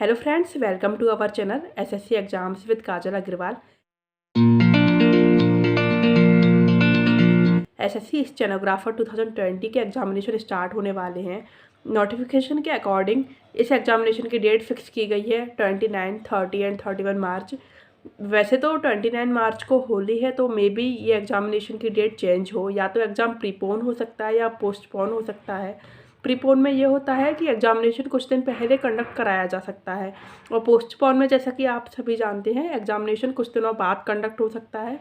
Hello friends, welcome to our channel SSC exams with Kajal Agarwal. SSC stenographer 2020 के examination start होने वाले हैं। Notification के अकॉर्डिंग इस एग्जामिनेशन की डेट फिक्स की गई है 29, 30 एंड 31 मार्च। वैसे तो 29 मार्च को होली है, तो मे बी ये एग्जामिनेशन की डेट चेंज हो, या तो एग्ज़ाम प्रीपोन हो सकता है या पोस्टपोन हो सकता है। प्रीपोन में ये होता है कि एग्जामिनेशन कुछ दिन पहले कंडक्ट कराया जा सकता है, और पोस्टपोन में जैसा कि आप सभी जानते हैं एग्जामिनेशन कुछ दिनों बाद कंडक्ट हो सकता है।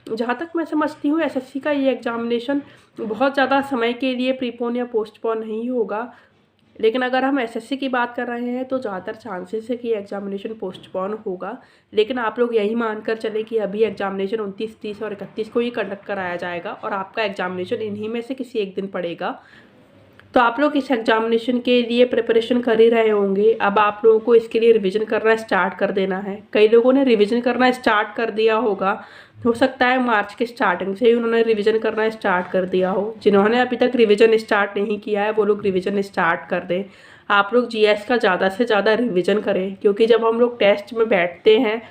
जहाँ तक मैं समझती हूँ एसएससी का ये एग्जामिनेशन बहुत ज़्यादा समय के लिए प्रीपोन या पोस्टपोन नहीं होगा, लेकिन अगर हम एसएससी की बात कर रहे हैं तो ज़्यादातर चांसेस है कि एग्जामिनेशन पोस्टपोन होगा। लेकिन आप लोग यही मानकर चलें कि अभी एग्जामिनेशन 29, 30 और 31 को ही कंडक्ट कराया जाएगा, और आपका एग्जामिनेशन इन्हीं में से किसी एक दिन पड़ेगा। तो आप लोग इस एग्जामिनेशन के लिए प्रिपरेशन कर ही रहे होंगे। अब आप लोगों को इसके लिए रिवीजन करना स्टार्ट कर देना है। कई लोगों ने रिवीजन करना स्टार्ट कर दिया होगा, हो सकता है मार्च के स्टार्टिंग से ही उन्होंने रिवीजन करना स्टार्ट कर दिया हो। जिन्होंने अभी तक रिवीजन स्टार्ट नहीं किया है वो लोग रिवीजन स्टार्ट कर दें। आप लोग जीएस का ज़्यादा से ज़्यादा रिवीजन करें, क्योंकि जब हम लोग टेस्ट में बैठते हैं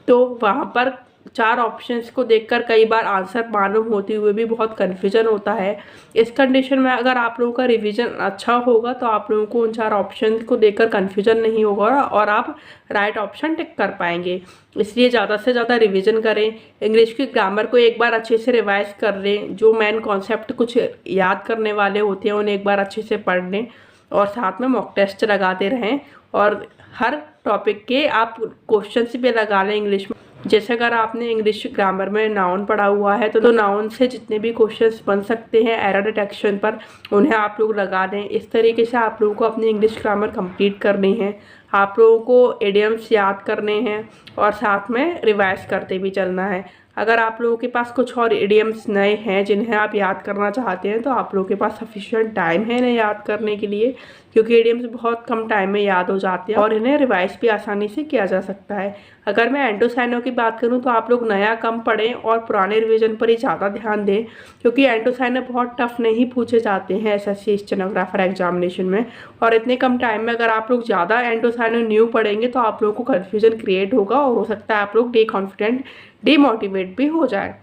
तो वहाँ पर 4 ऑप्शंस को देखकर कई बार आंसर मालूम होते हुए भी बहुत कन्फ्यूजन होता है। इस कंडीशन में अगर आप लोगों का रिवीजन अच्छा होगा तो आप लोगों को उन 4 ऑप्शंस को देखकर कन्फ्यूजन नहीं होगा और आप राइट ऑप्शन टिक कर पाएंगे। इसलिए ज़्यादा से ज़्यादा रिवीजन करें। इंग्लिश की ग्रामर को एक बार अच्छे से रिवाइज कर लें। जो मेन कॉन्सेप्ट कुछ याद करने वाले होते हैं उन्हें एक बार अच्छे से पढ़ लें, और साथ में मॉक टेस्ट लगाते रहें। और हर टॉपिक के आप क्वेश्चन भी लगा लें इंग्लिश में। जैसे अगर आपने इंग्लिश ग्रामर में नाउन पढ़ा हुआ है तो नाउन से जितने भी क्वेश्चंस बन सकते हैं एरर डिटेक्शन पर, उन्हें आप लोग लगा दें। इस तरीके से आप लोगों को अपनी इंग्लिश ग्रामर कंप्लीट करनी है। आप लोगों को इडियम्स याद करने हैं और साथ में रिवाइज करते भी चलना है। अगर आप लोगों के पास कुछ और इडियम्स नए हैं जिन्हें आप याद करना चाहते हैं तो आप लोगों के पास सफिशिएंट टाइम है इन्हें याद करने के लिए, क्योंकि इडियम्स बहुत कम टाइम में याद हो जाते हैं और इन्हें रिवाइज भी आसानी से किया जा सकता है। अगर मैं एंटोसाइनो की बात करूं तो आप लोग नया कम पढ़ें और पुराने रिवीजन पर ही ज़्यादा ध्यान दें, क्योंकि एंटोसाइनो बहुत टफ नहीं पूछे जाते हैं एसएससी स्टेनोग्राफर एग्जामिनेशन में। और इतने कम टाइम में अगर आप लोग ज़्यादा एंटोसाइनो न्यू पढ़ेंगे तो आप लोगों को कन्फ्यूजन क्रिएट होगा और हो सकता है आप लोग डीमोटिवेट भी हो जाए।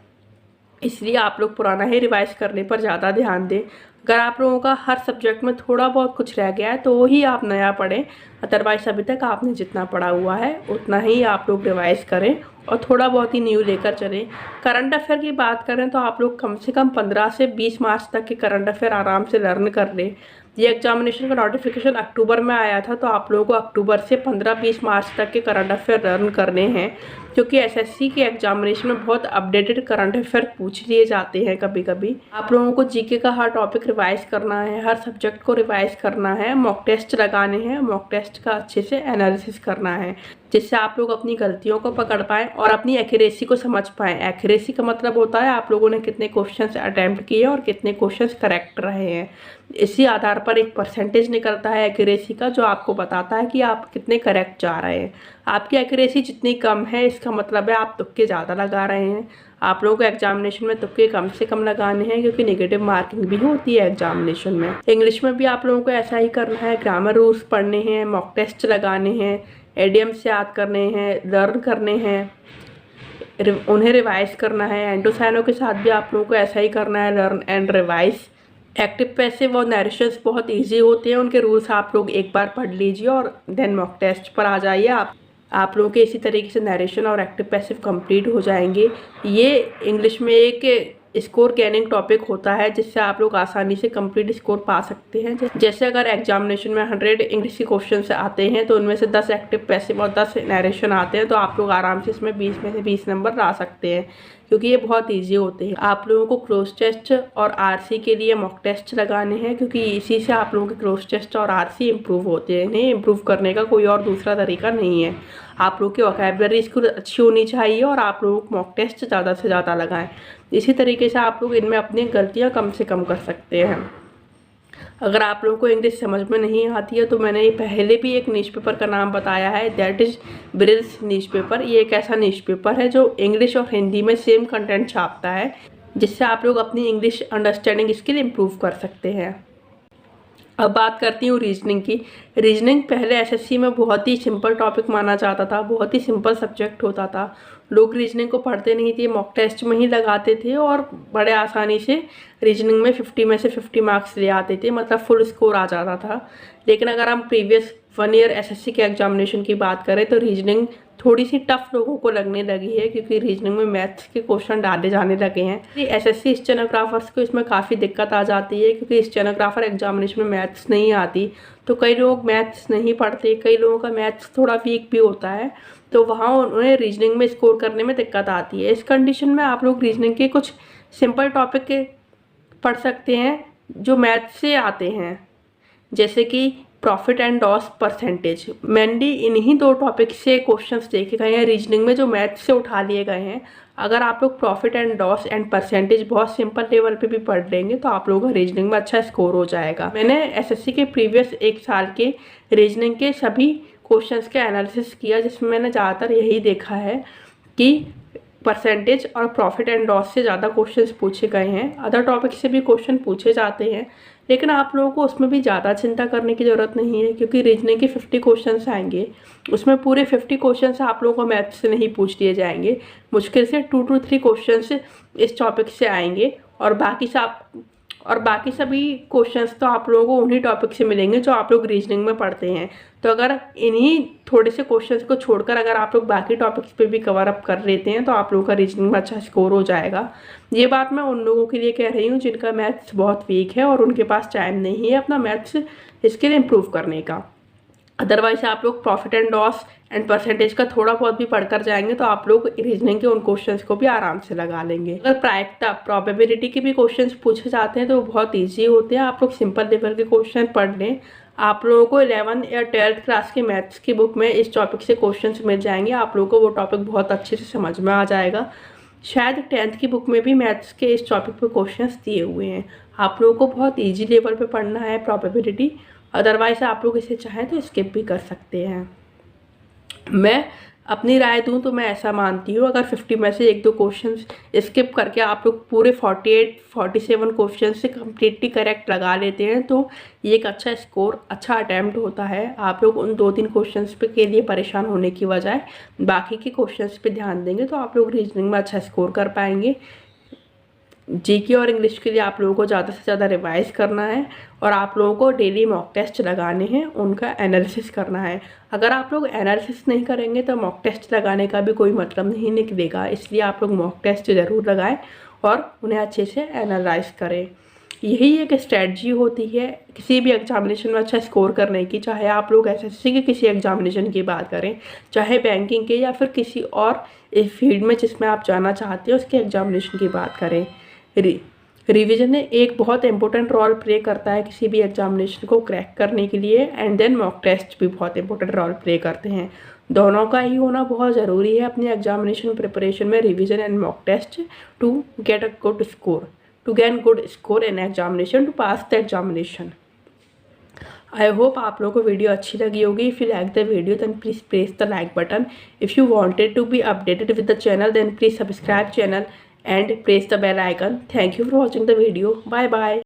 इसलिए आप लोग पुराना ही रिवाइज करने पर ज़्यादा ध्यान दें। अगर आप लोगों का हर सब्जेक्ट में थोड़ा बहुत कुछ रह गया है तो वही आप नया पढ़ें, अदरवाइज अभी तक आपने जितना पढ़ा हुआ है उतना ही आप लोग रिवाइज करें और थोड़ा बहुत ही न्यू लेकर चलें। करंट अफेयर की बात करें तो आप लोग कम से कम 15 से 20 मार्च तक के करंट अफेयर आराम से लर्न कर लें। ये एग्जामिनेशन का नोटिफिकेशन अक्टूबर में आया था, तो आप लोगों को अक्टूबर से 15-20 मार्च तक के करंट अफेयर लर्न करने हैं, क्योंकि एसएससी के एग्जामिनेशन में बहुत अपडेटेड करंट अफेयर पूछ लिए जाते हैं। कभी कभी आप लोगों को जीके का हर टॉपिक रिवाइज करना है, हर सब्जेक्ट को रिवाइज करना है, मॉक टेस्ट लगाने हैं, मॉक टेस्ट का अच्छे से एनालिसिस करना है, जिससे आप लोग अपनी गलतियों को पकड़ पाएँ और अपनी एक्यूरेसी को समझ पाएँ। एक्यूरेसी का मतलब होता है आप लोगों ने कितने क्वेश्चंस अटेम्प्ट किए और कितने क्वेश्चंस करेक्ट रहे हैं। इसी आधार पर एक परसेंटेज निकलता है एक्यूरेसी का, जो आपको बताता है कि आप कितने करेक्ट जा रहे हैं। आपकी एक्यूरेसी जितनी कम है इसका मतलब है आप तुक्के ज़्यादा लगा रहे हैं। आप लोगों को एग्जामिनेशन में तुक्के कम से कम लगाने हैं, क्योंकि नेगेटिव मार्किंग भी होती है एग्जामिनेशन में। इंग्लिश में भी आप लोगों को ऐसा ही करना है। ग्रामर रूल्स पढ़ने हैं, मॉक टेस्ट लगाने हैं, इडियम्स याद करने हैं, लर्न करने हैं, उन्हें रिवाइज करना है। एंटोसाइनो के साथ भी आप लोगों को ऐसा ही करना है, learn and revise. Active passive और नरेशंस बहुत इजी होते हैं, उनके रूल्स आप लोग एक बार पढ़ लीजिए और देन मॉक टेस्ट पर आ जाइए। आप लोगों के इसी तरीके से नरेशन और एक्टिव पैसिव कंप्लीट हो जाएंगे। ये इंग्लिश में एक स्कोर गेनिंग टॉपिक होता है, जिससे आप लोग आसानी से कंप्लीट स्कोर पा सकते हैं। जैसे अगर एग्जामिनेशन में 100 इंग्लिश के क्वेश्चन से आते हैं तो उनमें से 10 एक्टिव पैसिव और 10 नरेशन आते हैं, तो आप लोग आराम से इसमें 20 में से 20 नंबर ला सकते हैं, क्योंकि ये बहुत इजी होते हैं। आप लोगों को क्लोज टेस्ट और आरसी के लिए मॉक टेस्ट लगाने हैं, क्योंकि इसी से आप लोगों के क्लोज टेस्ट और आरसी इम्प्रूव होते हैं। इन्हें इम्प्रूव करने का कोई और दूसरा तरीका नहीं है। आप लोग की वोकैबुलरी स्किल अच्छी होनी चाहिए और आप लोग मॉक टेस्ट ज़्यादा से ज़्यादा लगाएं। इसी तरीके से आप लोग इनमें अपनी गलतियां कम से कम कर सकते हैं। अगर आप लोगों को इंग्लिश समझ में नहीं आती है तो मैंने ये पहले भी एक न्यूज़पेपर का नाम बताया है, दैट इज़ ब्रिल्स न्यूज़पेपर। ये एक ऐसा न्यूज़पेपर है जो इंग्लिश और हिंदी में सेम कंटेंट छापता है, जिससे आप लोग अपनी इंग्लिश अंडरस्टैंडिंग स्किल इम्प्रूव कर सकते हैं। अब बात करती हूँ रीजनिंग की। रीजनिंग पहले एसएससी में बहुत ही सिंपल टॉपिक माना जाता था, बहुत ही सिंपल सब्जेक्ट होता था। लोग रीजनिंग को पढ़ते नहीं थे, मॉक टेस्ट में ही लगाते थे और बड़े आसानी से रीजनिंग में 50 में से 50 मार्क्स ले आते थे, मतलब फुल स्कोर आ जाता था। लेकिन अगर हम प्रीवियस 1 ईयर एसएससी के एग्जामिनेशन की बात करें तो रीजनिंग थोड़ी सी टफ लोगों को लगने लगी है, क्योंकि रीजनिंग में मैथ्स के क्वेश्चन डाले जाने लगे हैं। एसएससी स्टेनोग्राफर्स को इसमें काफ़ी दिक्कत आ जाती है, क्योंकि स्टेनोग्राफर एग्जामिनेशन में मैथ्स नहीं आती, तो कई लोग मैथ्स नहीं पढ़ते, कई लोगों का मैथ्स थोड़ा वीक भी होता है, तो वहाँ उन्हें रीजनिंग में स्कोर करने में दिक्कत आती है। इस कंडीशन में आप लोग रीजनिंग के कुछ सिंपल टॉपिक के पढ़ सकते हैं जो मैथ्स से आते हैं, जैसे कि profit and loss percentage. Mainly इन्हीं 2 टॉपिक से क्वेश्चंस देखे गए हैं रीजनिंग में, जो मैथ्स से उठा लिए गए हैं। अगर आप लोग profit and loss and percentage बहुत सिंपल लेवल पे भी पढ़ लेंगे तो आप लोगों का रीजनिंग में अच्छा स्कोर हो जाएगा। मैंने एसएससी के प्रीवियस 1 साल के रीजनिंग के सभी क्वेश्चंस के एनालिसिस किया, जिसमें मैंने ज़्यादातर यही देखा है कि परसेंटेज और प्रॉफिट एंड लॉस से ज़्यादा क्वेश्चंस पूछे गए हैं। अदर टॉपिक से भी क्वेश्चन पूछे जाते हैं, लेकिन आप लोगों को उसमें भी ज़्यादा चिंता करने की ज़रूरत नहीं है, क्योंकि रीजनिंग के 50 क्वेश्चंस आएंगे, उसमें पूरे 50 क्वेश्चंस आप लोगों को मैथ्स से नहीं पूछ लिए जाएंगे। मुश्किल से 2 to 3 क्वेश्चंस इस टॉपिक से आएंगे, और बाकी सभी क्वेश्चंस तो आप लोगों को उन्हीं टॉपिक से मिलेंगे जो आप लोग रीजनिंग में पढ़ते हैं। तो अगर इन्हीं थोड़े से क्वेश्चंस को छोड़कर अगर आप लोग बाकी टॉपिक्स पे भी कवर अप कर लेते हैं तो आप लोगों का रीजनिंग में अच्छा स्कोर हो जाएगा। ये बात मैं उन लोगों के लिए कह रही हूँ जिनका मैथ्स बहुत वीक है और उनके पास टाइम नहीं है अपना मैथ्स स्किल इम्प्रूव करने का। अदरवाइज आप लोग profit and loss and percentage का थोड़ा बहुत भी पढ़कर जाएंगे तो आप लोग रीजनिंग के उन क्वेश्चंस को भी आराम से लगा लेंगे। अगर प्रायिकता प्रोबेबिलिटी के भी क्वेश्चंस पूछे जाते हैं तो वो बहुत ईजी होते हैं, आप लोग सिंपल लेवल के क्वेश्चन पढ़ लें। आप लोगों को 11 या 12th क्लास की मैथ्स की बुक में इस टॉपिक से क्वेश्चंस मिल जाएंगे, आप लोगों को वो टॉपिक बहुत अच्छे से समझ में आ जाएगा। शायद 10th की बुक में भी मैथ्स के इस टॉपिक पे क्वेश्चंस दिए हुए हैं। आप लोगों को बहुत ईजी लेवल पे पढ़ना है प्रोबेबिलिटी, अदरवाइज आप लोग इसे चाहें तो स्किप भी कर सकते हैं। मैं अपनी राय दूं तो मैं ऐसा मानती हूँ, अगर 50 में से 1-2 क्वेश्चंस स्किप करके आप लोग पूरे 48-47 क्वेश्चन से कम्प्लीटली करेक्ट लगा लेते हैं तो ये एक अच्छा स्कोर, अच्छा अटैम्प्ट होता है। आप लोग उन 2-3 क्वेश्चंस पे के लिए परेशान होने की बजाय बाकी के क्वेश्चंस पे ध्यान देंगे तो आप लोग रीजनिंग में अच्छा स्कोर कर पाएंगे। जीके और इंग्लिश के लिए आप लोगों को ज़्यादा से ज़्यादा रिवाइज करना है और आप लोगों को डेली मॉक टेस्ट लगाने हैं, उनका एनालिसिस करना है। अगर आप लोग एनालिसिस नहीं करेंगे तो मॉक टेस्ट लगाने का भी कोई मतलब नहीं निकलेगा, इसलिए आप लोग मॉक टेस्ट ज़रूर लगाएं और उन्हें अच्छे से एनालाइज करें। यही एक स्ट्रेटजी होती है किसी भी एग्जामिनेशन में अच्छा स्कोर करने की, चाहे आप लोग एसएससी के किसी एग्जामिनेशन की बात करें, चाहे बैंकिंग के या फिर किसी और फील्ड में जिसमें आप जाना चाहते हो उसके एग्जामिनेशन की बात करें। रिवीजन एक बहुत इंपॉर्टेंट रोल प्ले करता है किसी भी एग्जामिनेशन को क्रैक करने के लिए, एंड देन मॉक टेस्ट भी बहुत इंपॉर्टेंट रोल प्ले करते हैं। दोनों का ही होना बहुत ज़रूरी है अपनी एग्जामिनेशन प्रिपरेशन में, revision and mock test, to get a good score, to gain good score in examination, to pass the examination. I hope आप लोगों को वीडियो अच्छी लगी होगी. If you like the video then please press the like button. If you wanted to be updated with the channel then please subscribe channel and press the bell icon. Thank you for watching the video. Bye bye.